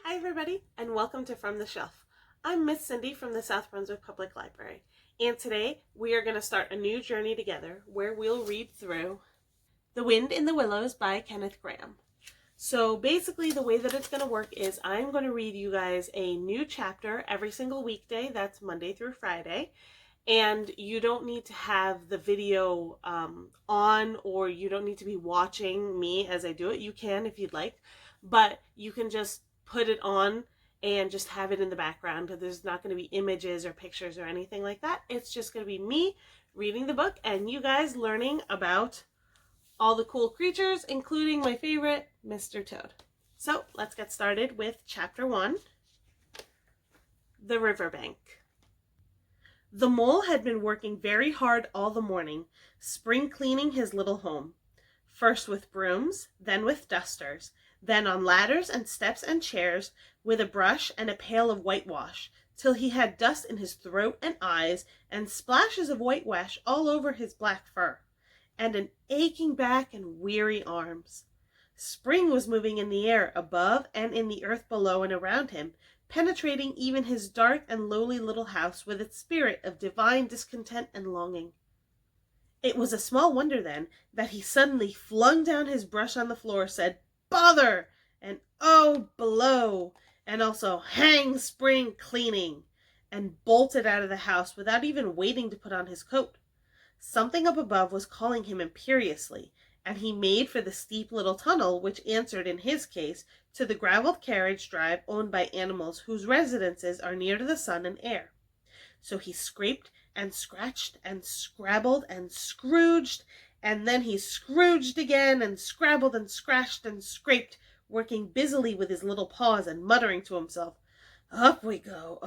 Hi everybody, and welcome to From the Shelf. I'm Miss Cindy from the South Brunswick Public Library, and today we are going to start a new journey together where we'll read through The Wind in the Willows by Kenneth Grahame. So basically the way that it's going to work is I'm going to read you guys a new chapter every single weekday, that's Monday through Friday, and you don't need to have the video on, or you don't need to be watching me as I do it. You can if you'd like, but you can just put it on and just have it in the background. There's not going to be images or pictures or anything like that. It's just going to be me reading the book and you guys learning about all the cool creatures, including my favorite, Mr. Toad. So let's get started with chapter 1, The Riverbank. The mole had been working very hard all the morning, spring cleaning his little home. First with brooms, then with dusters, then on ladders and steps and chairs, with a brush and a pail of whitewash, till he had dust in his throat and eyes, and splashes of whitewash all over his black fur, and an aching back and weary arms. Spring was moving in the air above and in the earth below and around him, penetrating even his dark and lowly little house with its spirit of divine discontent and longing. It was a small wonder, then, that he suddenly flung down his brush on the floor, said, "Bother!" and "Oh, blow!" and also "Hang spring cleaning!" and bolted out of the house without even waiting to put on his coat. Something up above was calling him imperiously, and he made for the steep little tunnel which answered, in his case, to the gravelled carriage drive owned by animals whose residences are near to the sun and air. So he scraped and scratched and scrabbled and scrooged, and then he scrooged again and scrabbled and scratched and scraped, working busily with his little paws and muttering to himself, up we go,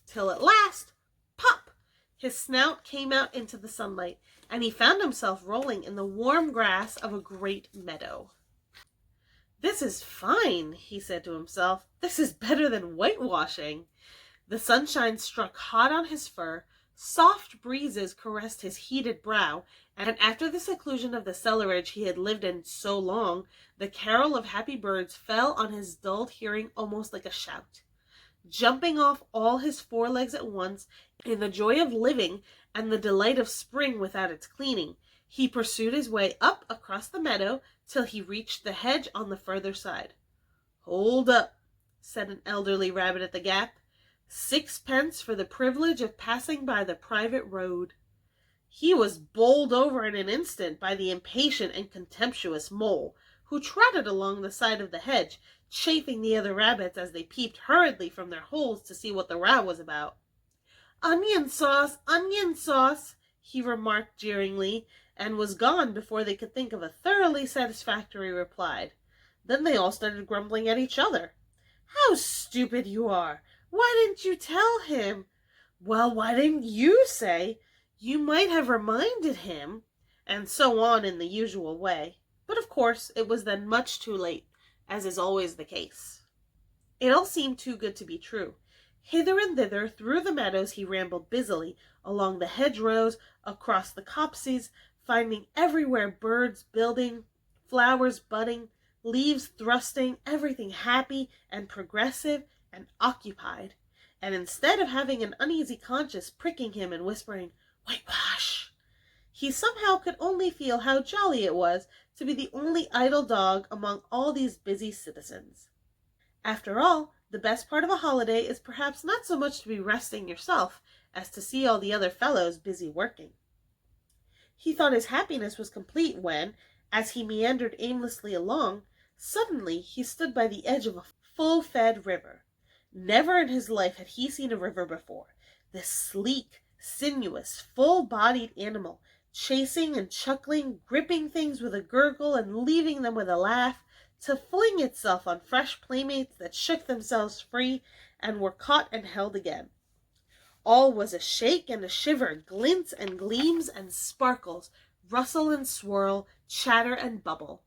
till at last, pop! His snout came out into the sunlight, and he found himself rolling in the warm grass of a great meadow. "This is fine," he said to himself. "This is better than whitewashing." The sunshine struck hot on his fur, soft breezes caressed his heated brow, and after the seclusion of the cellarage he had lived in so long, the carol of happy birds fell on his dulled hearing almost like a shout. Jumping off all his forelegs at once, in the joy of living and the delight of spring without its cleaning, he pursued his way up across the meadow till he reached the hedge on the further side. "Hold up," said an elderly rabbit at the gap. "Sixpence for the privilege of passing by the private road." He was bowled over in an instant by the impatient and contemptuous mole, who trotted along the side of the hedge, chaffing the other rabbits as they peeped hurriedly from their holes to see what the row was about. Onion sauce, he remarked jeeringly, and was gone before they could think of a thoroughly satisfactory reply. Then they all started grumbling at each other. "How stupid you are! Why didn't you tell him?" "Well, why didn't you say?" "You might have reminded him," and so on in the usual way. But of course it was then much too late, as is always the case. It all seemed too good to be true. Hither and thither through the meadows he rambled busily, along the hedgerows, across the copses, finding everywhere birds building, flowers budding, leaves thrusting, everything happy and progressive and occupied. And instead of having an uneasy conscience pricking him and whispering, "Whitewash," he somehow could only feel how jolly it was to be the only idle dog among all these busy citizens. After all, the best part of a holiday is perhaps not so much to be resting yourself as to see all the other fellows busy working. He thought his happiness was complete when, as he meandered aimlessly along, suddenly he stood by the edge of a full-fed river. Never in his life had he seen a river before. This sleek, sinuous, full-bodied animal, chasing and chuckling, gripping things with a gurgle and leaving them with a laugh, to fling itself on fresh playmates that shook themselves free and were caught and held again. All was a shake and a shiver, glints and gleams and sparkles, rustle and swirl, chatter and bubble.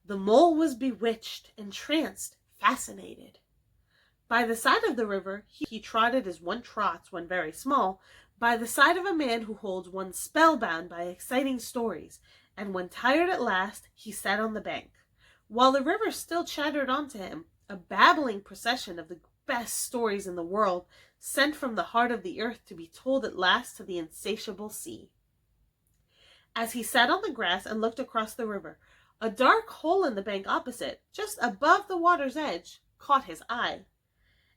The mole was bewitched, entranced, fascinated. By the side of the river he trotted as one trots when very small, by the side of a man who holds one spellbound by exciting stories, and when tired at last he sat on the bank. While the river still chattered on to him, a babbling procession of the best stories in the world, sent from the heart of the earth to be told at last to the insatiable sea. As he sat on the grass and looked across the river, a dark hole in the bank opposite, just above the water's edge, caught his eye,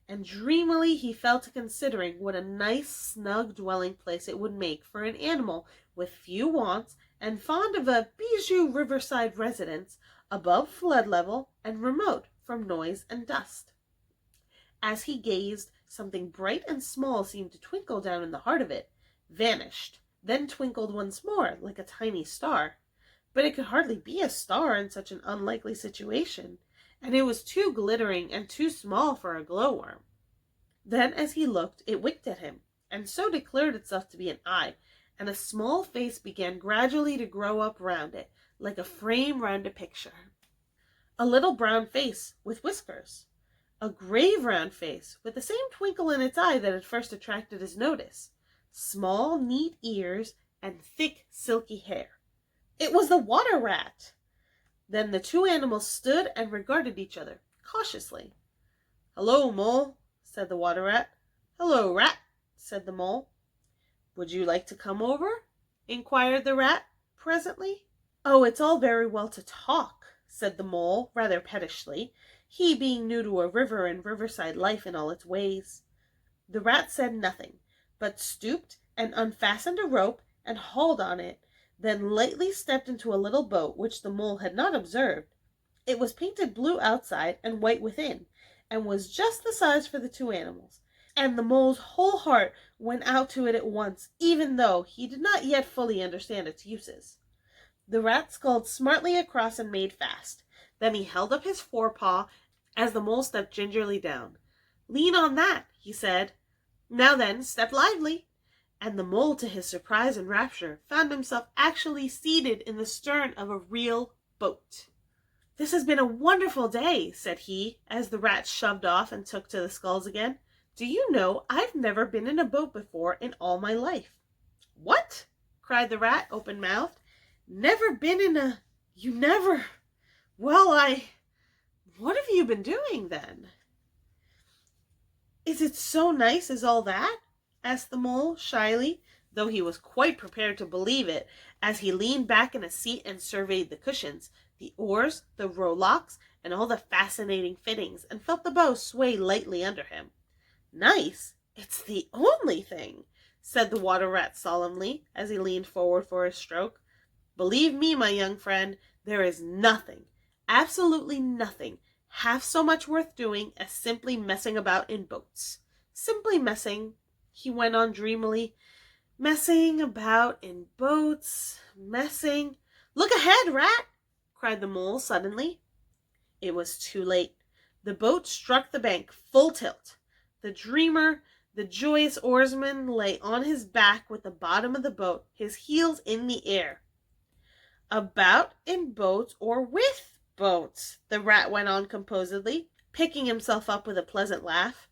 and dreamily he fell to considering what a nice, snug dwelling place it would make for an animal with few wants and fond of a bijou riverside residence, above flood level and remote from noise and dust. As he gazed, something bright and small seemed to twinkle down in the heart of it, vanished, then twinkled once more like a tiny star. But it could hardly be a star in such an unlikely situation, and it was too glittering and too small for a glowworm. Then as he looked, it winked at him, and so declared itself to be an eye, and a small face began gradually to grow up round it, like a frame round a picture. A little brown face with whiskers. A grave round face with the same twinkle in its eye that had first attracted his notice. Small, neat ears, and thick, silky hair. It was the water rat! Then the two animals stood and regarded each other cautiously. "Hello, Mole," said the water rat. "Hello, Rat," said the Mole. "Would you like to come over?" inquired the rat presently. "Oh, it's all very well to talk," said the Mole rather pettishly, he being new to a river and riverside life in all its ways. The rat said nothing, but stooped and unfastened a rope and hauled on it, then lightly stepped into a little boat which the Mole had not observed. It was painted blue outside and white within, and was just the size for the two animals, and the Mole's whole heart went out to it at once, even though he did not yet fully understand its uses. The rat sculled smartly across and made fast. Then he held up his forepaw as the Mole stepped gingerly down. "Lean on that," he said. "Now then, step lively." And the Mole, to his surprise and rapture, found himself actually seated in the stern of a real boat. "This has been a wonderful day," said he, as the rat shoved off and took to the sculls again. "Do you know, I've never been in a boat before in all my life." "What?" cried the rat, open-mouthed. "Never been in a... You never... Well, What have you been doing, then?" "Is it so nice as all that?" asked the Mole, shyly, though he was quite prepared to believe it, as he leaned back in a seat and surveyed the cushions, the oars, the rowlocks, and all the fascinating fittings, and felt the bow sway lightly under him. "Nice? It's the only thing," said the water rat solemnly, as he leaned forward for his stroke. "Believe me, my young friend, there is nothing, absolutely nothing, half so much worth doing as simply messing about in boats. Simply messing," he went on dreamily, "messing about in boats, messing—" "Look ahead, Rat!" cried the Mole suddenly. It was too late. The boat struck the bank full tilt. The dreamer, the joyous oarsman, lay on his back with the bottom of the boat, his heels in the air. "About in boats or with boats," the rat went on composedly, picking himself up with a pleasant laugh.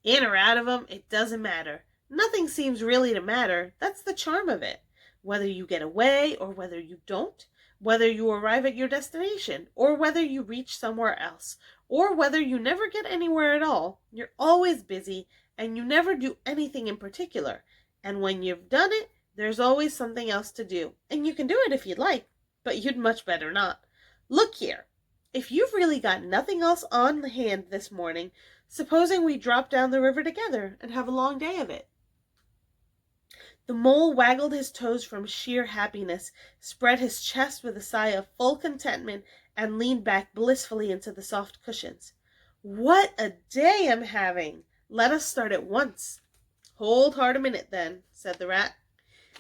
"In or out of 'em, it doesn't matter. Nothing seems really to matter. That's the charm of it. Whether you get away or whether you don't, whether you arrive at your destination or whether you reach somewhere else, or whether you never get anywhere at all, you're always busy and you never do anything in particular. And when you've done it, there's always something else to do, and you can do it if you'd like, but you'd much better not. Look here, if you've really got nothing else on hand this morning, supposing we drop down the river together and have a long day of it." The Mole waggled his toes from sheer happiness, spread his chest with a sigh of full contentment, and leaned back blissfully into the soft cushions. "What a day I'm having! Let us start at once." "Hold hard a minute, then," said the rat.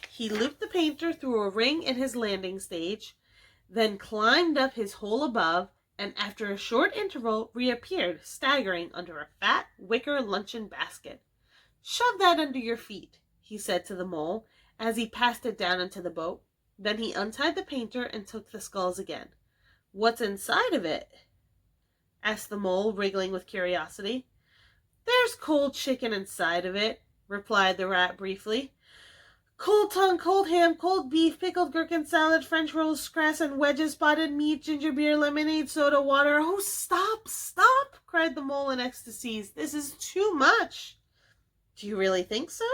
He looped the painter through a ring in his landing stage, then climbed up his hole above, and after a short interval reappeared, staggering under a fat wicker luncheon basket. "Shove that under your feet," he said to the Mole, as he passed it down into the boat. Then he untied the painter and took the sculls again. "What's inside of it?" asked the Mole, wriggling with curiosity. "There's cold chicken inside of it," replied the rat briefly. Cold tongue, cold ham, cold beef, pickled gherkin salad, French rolls, cress and wedges, spotted meat, ginger beer, lemonade, soda, water. Oh, stop, stop, cried the mole in ecstasies. This is too much. Do you really think so?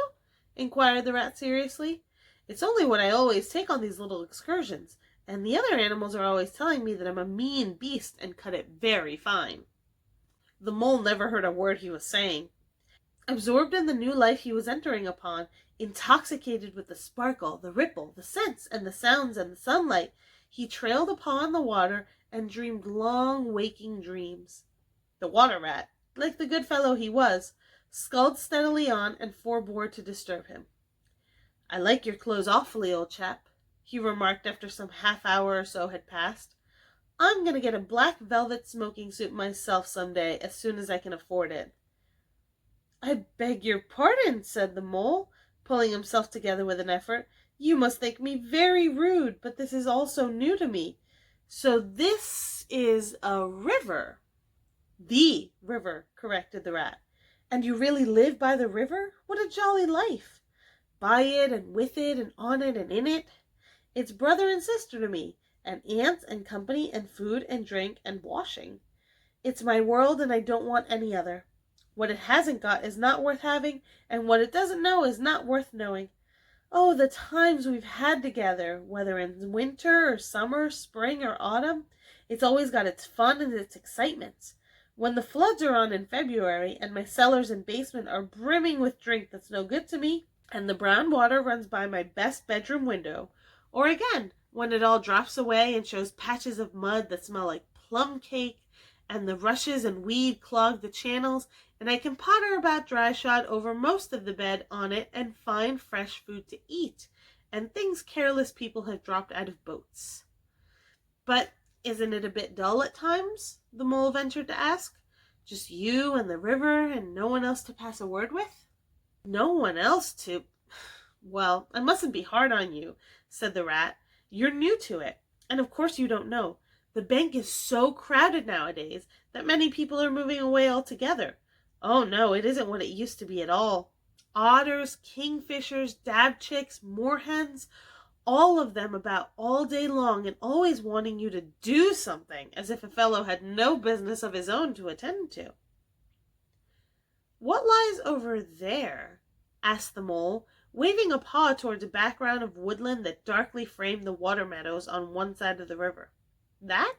Inquired the rat seriously. It's only what I always take on these little excursions, and the other animals are always telling me that I'm a mean beast and cut it very fine. The mole never heard a word he was saying. Absorbed in the new life he was entering upon, intoxicated with the sparkle, the ripple, the scents, and the sounds and the sunlight, he trailed upon the water and dreamed long waking dreams. The water rat, like the good fellow he was, sculled steadily on and forbore to disturb him. I like your clothes awfully, old chap, he remarked after some half-hour or so had passed. I'm going to get a black velvet smoking suit myself some day as soon as I can afford it. I beg your pardon, said the mole, pulling himself together with an effort. You must think me very rude, but this is all so new to me. So this is a river. The river, corrected the rat. And you really live by the river? What a jolly life! By it and with it and on it and in it. It's brother and sister to me, and aunts and company and food and drink and washing. It's my world and I don't want any other. What it hasn't got is not worth having, and what it doesn't know is not worth knowing. Oh, the times we've had together, whether in winter or summer, spring or autumn. It's always got its fun and its excitements. When the floods are on in February, and my cellars and basement are brimming with drink that's no good to me, and the brown water runs by my best bedroom window, or again, when it all drops away and shows patches of mud that smell like plum cake, and the rushes and weed clog the channels, and I can potter about dry-shod over most of the bed on it and find fresh food to eat, and things careless people have dropped out of boats. But isn't it a bit dull at times? The mole ventured to ask. Just you and the river and no one else to pass a word with? No one else to... Well, I mustn't be hard on you, said the rat. You're new to it, and of course you don't know. The bank is so crowded nowadays that many people are moving away altogether. Oh no, it isn't what it used to be at all. Otters, kingfishers, dabchicks, moorhens, all of them about all day long and always wanting you to do something, as if a fellow had no business of his own to attend to. What lies over there? Asked the mole, waving a paw towards a background of woodland that darkly framed the water meadows on one side of the river. That?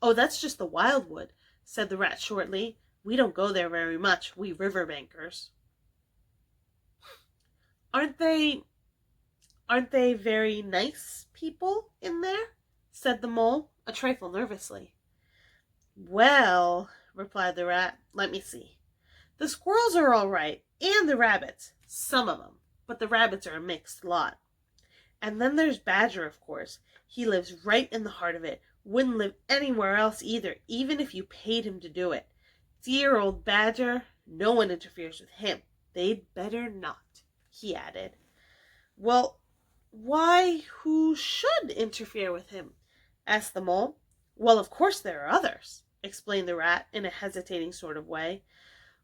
Oh, that's just the wildwood, said the rat shortly. We don't go there very much, we river bankers. Aren't they very nice people in there? Said the mole, a trifle nervously. Well, replied the rat, let me see. The squirrels are all right, and the rabbits, some of them, but the rabbits are a mixed lot. And then there's Badger, of course. He lives right in the heart of it. Wouldn't live anywhere else either, even if you paid him to do it. Dear old Badger, no one interferes with him. They'd better not, he added. Well, why, who should interfere with him? Asked the mole. Well, of course there are others, explained the rat in a hesitating sort of way.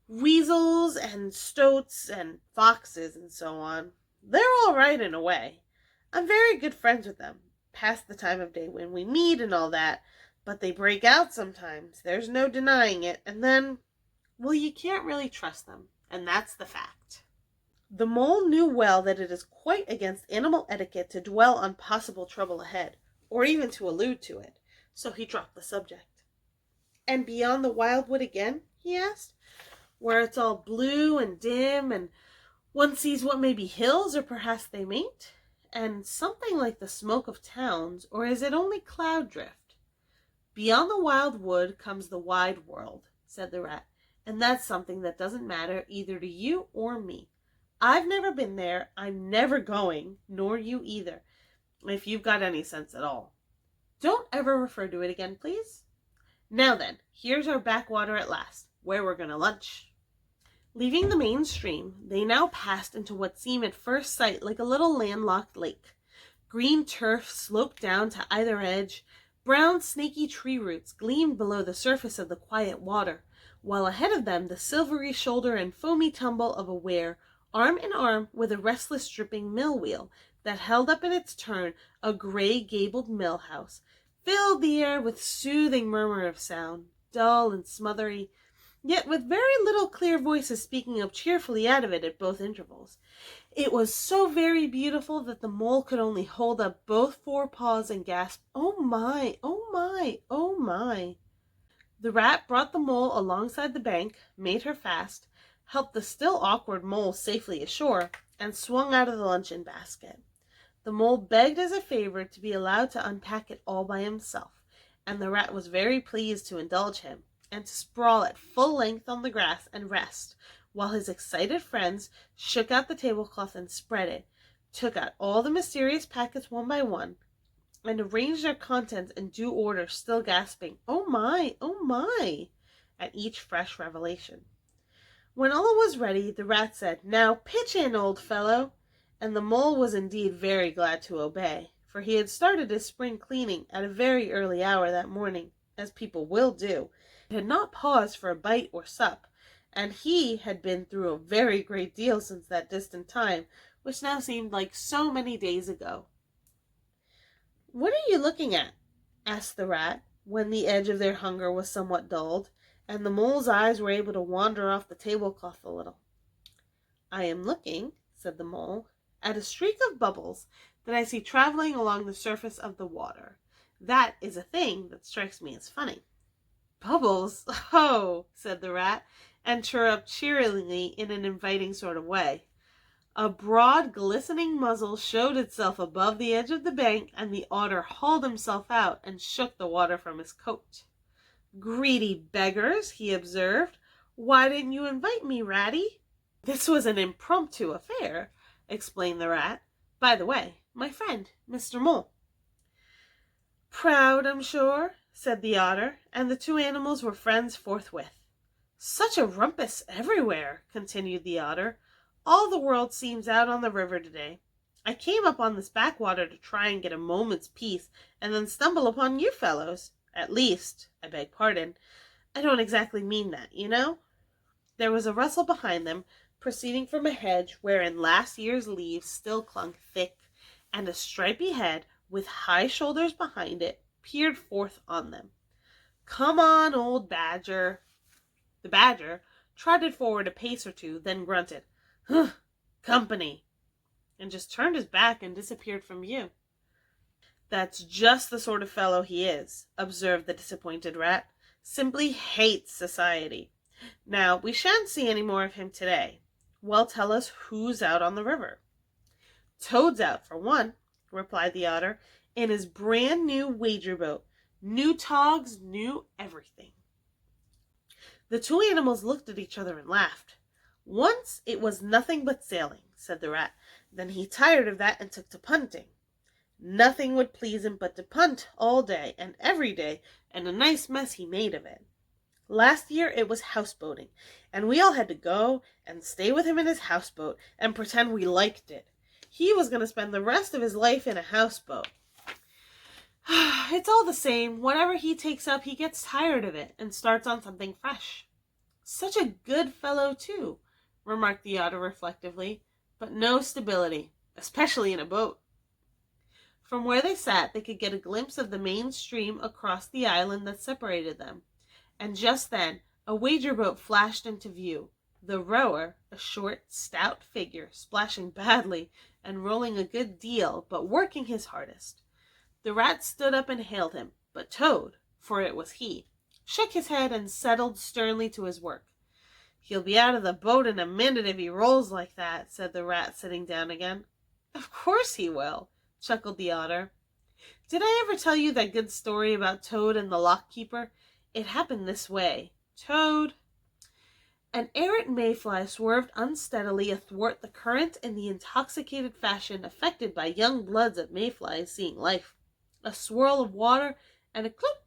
Weasels and stoats and foxes and so on. They're all right in a way. I'm very good friends with them, past the time of day when we meet and all that, but they break out sometimes, there's no denying it, and then, well, you can't really trust them, and that's the fact. The mole knew well that it is quite against animal etiquette to dwell on possible trouble ahead, or even to allude to it, so he dropped the subject. And beyond the wildwood again, he asked, where it's all blue and dim, and one sees what may be hills, or perhaps they mayn't? And something like the smoke of towns, or is it only cloud drift? Beyond the wild wood comes the wide world, said the rat, and that's something that doesn't matter either to you or me. I've never been there, I'm never going, nor you either, if you've got any sense at all. Don't ever refer to it again, please. Now then, here's our backwater at last, where we're going to lunch. Leaving the main stream, they now passed into what seemed at first sight like a little landlocked lake. Green turf sloped down to either edge, brown snaky tree roots gleamed below the surface of the quiet water, while ahead of them the silvery shoulder and foamy tumble of a weir, arm in arm with a restless dripping mill wheel that held up in its turn a gray gabled mill house, filled the air with soothing murmur of sound, dull and smothery, yet with very little clear voices speaking up cheerfully out of it at both intervals. It was so very beautiful that the mole could only hold up both forepaws and gasp, "Oh my, oh my, oh my." The rat brought the mole alongside the bank, made her fast, helped the still awkward mole safely ashore, and swung out of the luncheon basket. The mole begged as a favor to be allowed to unpack it all by himself, and the rat was very pleased to indulge him, and to sprawl at full length on the grass and rest, while his excited friends shook out the tablecloth and spread it, took out all the mysterious packets one by one, and arranged their contents in due order, still gasping, "Oh my," at each fresh revelation. When all was ready, the rat said, "Now pitch in, old fellow," and the mole was indeed very glad to obey, for he had started his spring cleaning at a very early hour that morning, as people will do, and had not paused for a bite or sup, and he had been through a very great deal since that distant time, which now seemed like so many days ago. "What are you looking at?" asked the rat, when the edge of their hunger was somewhat dulled, and the mole's eyes were able to wander off the tablecloth a little. "I am looking," said the mole, "at a streak of bubbles that I see traveling along the surface of the water. That is a thing that strikes me as funny." "Bubbles? Oh," said the rat, and chirruped cheerily in an inviting sort of way. A broad, glistening muzzle showed itself above the edge of the bank, and the otter hauled himself out and shook the water from his coat. "Greedy beggars," he observed. "Why didn't you invite me, Ratty?" "This was an impromptu affair," explained the rat. "By the way, my friend, Mr. Mole." "Proud, I'm sure," said the otter, and the two animals were friends forthwith. "Such a rumpus everywhere," continued the otter. "All the world seems out on the river today. I came up on this backwater to try and get a moment's peace, and then stumble upon you fellows. At least, I beg pardon, I don't exactly mean that, you know." There was a rustle behind them, proceeding from a hedge wherein last year's leaves still clung thick, and a stripy head, with high shoulders behind it, peered forth on them. "Come on, old badger." The badger trotted forward a pace or two, then grunted, "Huh, company," and just turned his back and disappeared from view. "That's just the sort of fellow he is," observed the disappointed rat. "Simply hates society. Now, we shan't see any more of him today. Well, tell us who's out on the river." "Toad's out, for one," replied the otter, "in his brand new wager boat. New togs, new everything." The two animals looked at each other and laughed. "Once it was nothing but sailing," said the rat. "Then he tired of that and took to punting. Nothing would please him but to punt all day and every day, and a nice mess he made of it. Last year it was houseboating, and we all had to go and stay with him in his houseboat and pretend we liked it. He was going to spend the rest of his life in a houseboat. It's all the same. Whatever he takes up, he gets tired of it and starts on something fresh. Such a good fellow, too," remarked the otter reflectively, "but no stability, especially in a boat." From where they sat, they could get a glimpse of the main stream across the island that separated them, and just then a wager boat flashed into view, the rower, a short, stout figure, splashing badly and rolling a good deal, but working his hardest. The rat stood up and hailed him, but Toad, for it was he, shook his head and settled sternly to his work. "He'll be out of the boat in a minute if he rolls like that," said the rat, sitting down again. "Of course he will," chuckled the otter. "Did I ever tell you that good story about Toad and the lock keeper? It happened this way. Toad—" An errant mayfly swerved unsteadily athwart the current in the intoxicated fashion affected by young bloods of mayflies seeing life. A swirl of water and a cloop,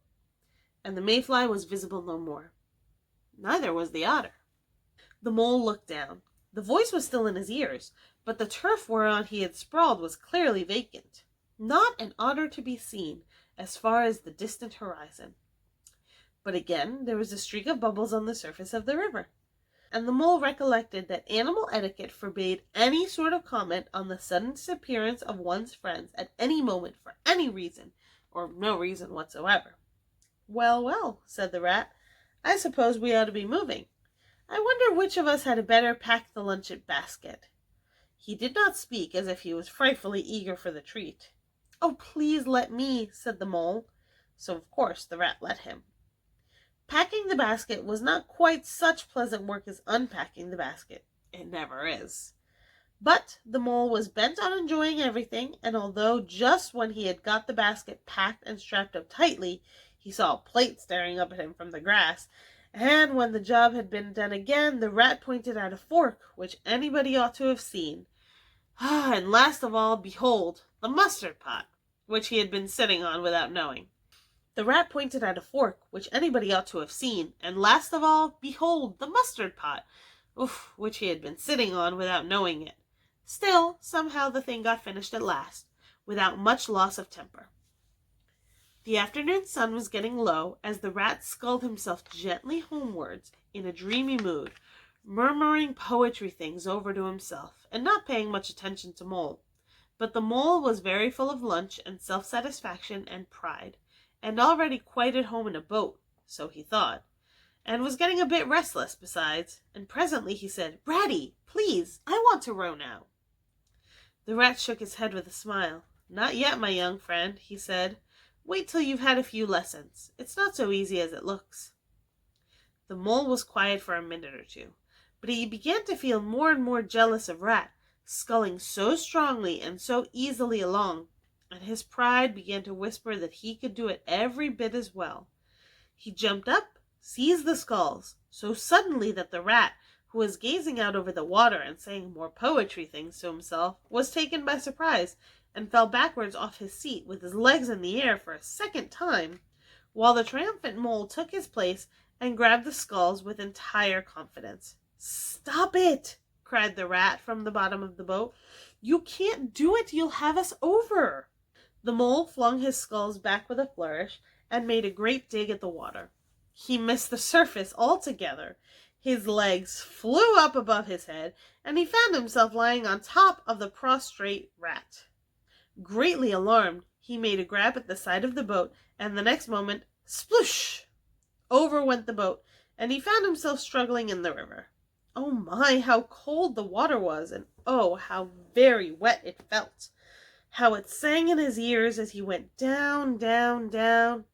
and the mayfly was visible no more. Neither was the otter. The mole looked down. The voice was still in his ears, but the turf whereon he had sprawled was clearly vacant. Not an otter to be seen, as far as the distant horizon. But again there was a streak of bubbles on the surface of the river. and the mole recollected that animal etiquette forbade any sort of comment on the sudden disappearance of one's friends at any moment for any reason, or no reason whatsoever. "Well, well," said the rat, "I suppose we ought to be moving. I wonder which of us had better pack the luncheon basket." He did not speak as if he was frightfully eager for the treat. "Oh, please let me," said the mole. So of course the rat let him. Packing the basket was not quite such pleasant work as unpacking the basket. It never is. But the mole was bent on enjoying everything, and although just when he had got the basket packed and strapped up tightly, he saw a plate staring up at him from the grass, and when the job had been done again, the rat pointed out a fork, which anybody ought to have seen. And last of all, behold, the mustard pot, which he had been sitting on without knowing. The rat pointed out a fork, which anybody ought to have seen, and last of all, behold, the mustard pot, which he had been sitting on without knowing it. Still, somehow the thing got finished at last, without much loss of temper. The afternoon sun was getting low as the rat sculled himself gently homewards in a dreamy mood, murmuring poetry things over to himself, and not paying much attention to Mole. But the mole was very full of lunch and self-satisfaction and pride, and already quite at home in a boat, so he thought, and was getting a bit restless besides, and presently he said, "Ratty, please, I want to row now." The rat shook his head with a smile. "Not yet, my young friend," he said. "Wait till you've had a few lessons. It's not so easy as it looks." The mole was quiet for a minute or two, but he began to feel more and more jealous of Rat, sculling so strongly and so easily along, and his pride began to whisper that he could do it every bit as well. He jumped up, seized the sculls, so suddenly that the rat, who was gazing out over the water and saying more poetry things to himself, was taken by surprise, and fell backwards off his seat with his legs in the air for a second time, while the triumphant mole took his place and grabbed the sculls with entire confidence. "Stop it!" cried the rat from the bottom of the boat. "You can't do it! You'll have us over!" The mole flung his sculls back with a flourish and made a great dig at the water. He missed the surface altogether. His legs flew up above his head, and he found himself lying on top of the prostrate rat. Greatly alarmed, he made a grab at the side of the boat, and the next moment, sploosh! Over went the boat, and he found himself struggling in the river. Oh my, how cold the water was, and oh, how very wet it felt! How it sang in his ears as he went down, down, down!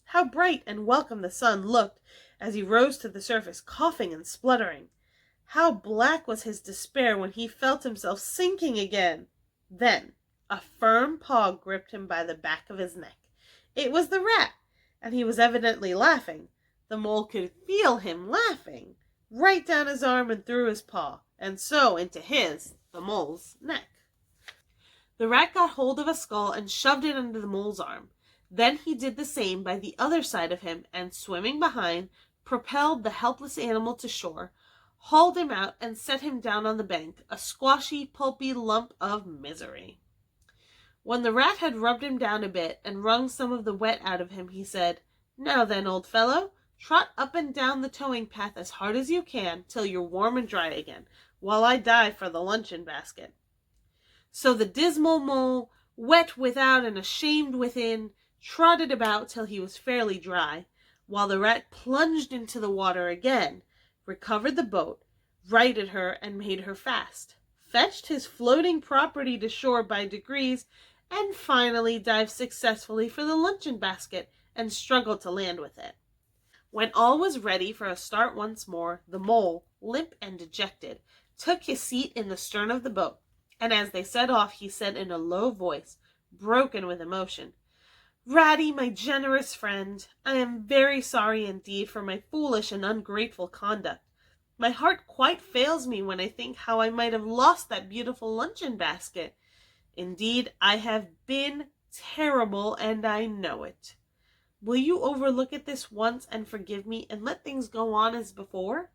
How bright and welcome the sun looked as he rose to the surface, coughing and spluttering! How black was his despair when he felt himself sinking again! Then a firm paw gripped him by the back of his neck. It was the rat, and he was evidently laughing. The mole could feel him laughing, right down his arm and through his paw, and so into his, the mole's, neck. The rat got hold of a skull and shoved it under the mole's arm. Then he did the same by the other side of him, and swimming behind, propelled the helpless animal to shore, hauled him out, and set him down on the bank, a squashy, pulpy lump of misery. When the rat had rubbed him down a bit and wrung some of the wet out of him, he said, "Now then, old fellow, trot up and down the towing path as hard as you can till you're warm and dry again, while I dive for the luncheon basket." So the dismal mole, wet without and ashamed within, trotted about till he was fairly dry, while the rat plunged into the water again, recovered the boat, righted her and made her fast, fetched his floating property to shore by degrees, and finally dived successfully for the luncheon basket and struggled to land with it. When all was ready for a start once more, the mole, limp and dejected, took his seat in the stern of the boat, and as they set off he said in a low voice, broken with emotion, "Ratty, my generous friend, I am very sorry indeed for my foolish and ungrateful conduct. My heart quite fails me when I think how I might have lost that beautiful luncheon basket. Indeed, I have been terrible, and I know it. Will you overlook it this once and forgive me and let things go on as before?"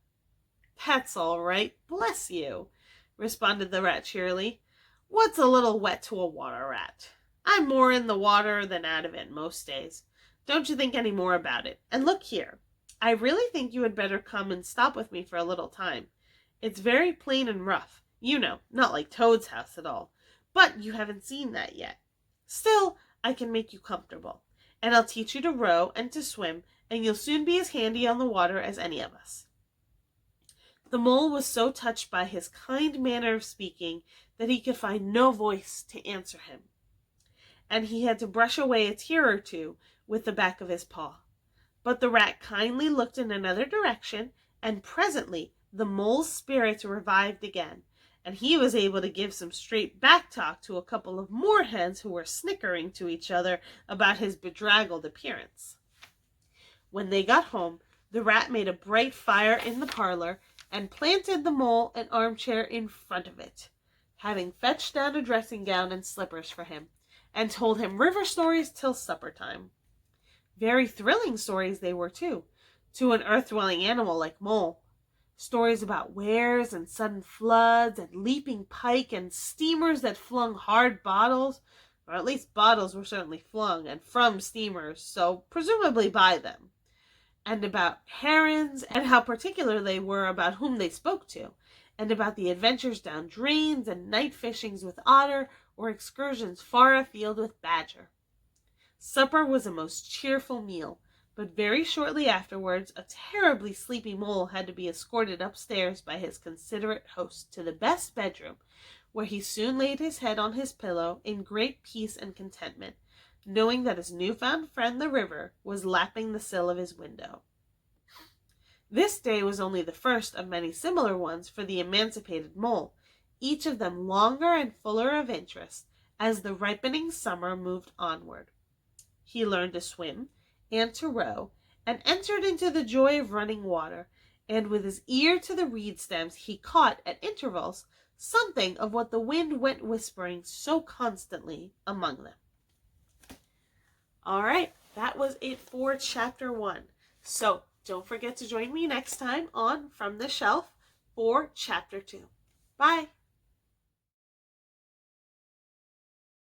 "That's all right, bless you," responded the rat cheerily. "What's a little wet to a water rat? I'm more in the water than out of it most days. Don't you think any more about it. And look here, I really think you had better come and stop with me for a little time. It's very plain and rough, you know, not like Toad's house at all. But you haven't seen that yet. Still, I can make you comfortable, and I'll teach you to row and to swim, and you'll soon be as handy on the water as any of us." The mole was so touched by his kind manner of speaking that he could find no voice to answer him, and he had to brush away a tear or two with the back of his paw. But the rat kindly looked in another direction, and presently the mole's spirits revived again, and he was able to give some straight back talk to a couple of moorhens who were snickering to each other about his bedraggled appearance. When they got home, the rat made a bright fire in the parlor and planted the mole an armchair in front of it, having fetched down a dressing gown and slippers for him, and told him river stories till supper time. Very thrilling stories they were, too, to an earth-dwelling animal like Mole. Stories about wares and sudden floods and leaping pike and steamers that flung hard bottles, or at least bottles were certainly flung, and from steamers, so presumably by them. And about herons, and how particular they were about whom they spoke to, and about the adventures down drains and night fishings with otter, or excursions far afield with badger. Supper was a most cheerful meal, but very shortly afterwards a terribly sleepy mole had to be escorted upstairs by his considerate host to the best bedroom, where he soon laid his head on his pillow in great peace and contentment, knowing that his new-found friend the river was lapping the sill of his window. This day was only the first of many similar ones for the emancipated mole, each of them longer and fuller of interest as the ripening summer moved onward. He learned to swim and to row, and entered into the joy of running water, and with his ear to the reed stems he caught, at intervals, something of what the wind went whispering so constantly among them. All right, that was it for Chapter 1. So don't forget to join me next time on From the Shelf for Chapter 2. Bye!